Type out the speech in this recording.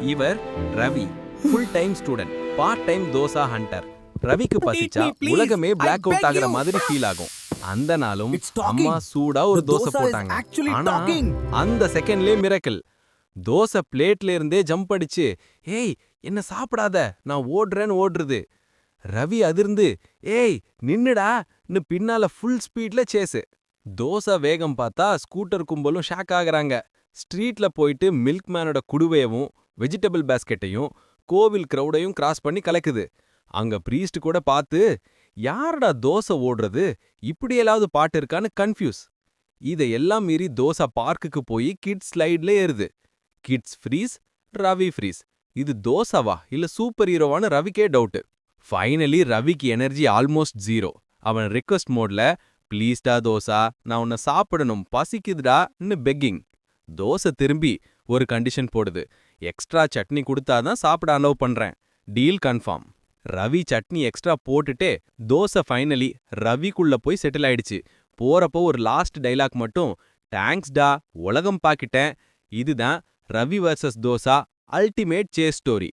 இவர் Ravi, full time student, part time dosa hunter. ரவிக்கு பசிச்சா please. உலகமே I பிளாக் அவுட் beg ஆகுற you. மாதிரி ஃபீல் ஆகும். அந்த நாளும் It's talking. அம்மா சூடா ஒரு The தோசை dosa is போட்டாங்க. actually ஆனா talking. அந்த செகண்ட்லயே மிரக்கல். தோசை பிளேட்ல இருந்தே ஜம்ப் அடிச்சு, "ஏய் என்ன சாப்பிடாத, நான் ஓடுறேன்னு ஓடுறது." ரவி அதிர்ந்து, "ஏய் நின்னுடான்னு பின்னால ஃபுல் ஸ்பீட்ல சேஸு." தோசை வேகம் பார்த்தா ஸ்கூட்டர் கும்பலும் ஷாக் ஆகுறாங்க. ஸ்ட்ரீட்ல போயிட்டு மில்க் மேனோட குடுவையவும் வெஜிடபிள் பேஸ்கெட்டையும் கோவில் கிரௌடையும் கிராஸ் பண்ணி கலக்குது. அங்க பிரீஸ்ட் கூட பார்த்து, யாரடா தோசை ஓடுறது, இப்படியெல்லாவது பாட்டு இருக்கான்னு கன்ஃபியூஸ். இதையெல்லாம் மீறி தோசை பார்க்குக்கு போய் கிட்ஸ் ஸ்லைட்ல ஏறுது. Kids freeze, Ravi freeze. இது தோசைவா இல்ல சூப்பர் ஹீரோவான்னு ரவிக்கே டவுட்டு. ஃபைனலி ரவிக்கு எனர்ஜி ஆல்மோஸ்ட் ஜீரோ. அவன் ரிக்வெஸ்ட் மோட்ல, "ப்ளீஸ்டா தோசா, நான் உன்னை சாப்பிடணும், பசிக்குதுடான்னு பெக்கிங்." தோசை திரும்பி ஒரு கண்டிஷன் போடுது, "எக்ஸ்ட்ரா சட்னி கொடுத்தாதான் சாப்பிட அலோவ் பண்றேன்." Deal confirm. Ravi chutney extra போட்டுட்டே தோசை ஃபைனலி ரவிக்குள்ள போய் செட்டில் ஆயிடுச்சு. போறப்போ ஒரு லாஸ்ட் டைலாக் மட்டும், "தேங்க்ஸ்டா, உலகம் பாக்கிட்டேன்." இதுதான் Ravi versus dosa ultimate chase story.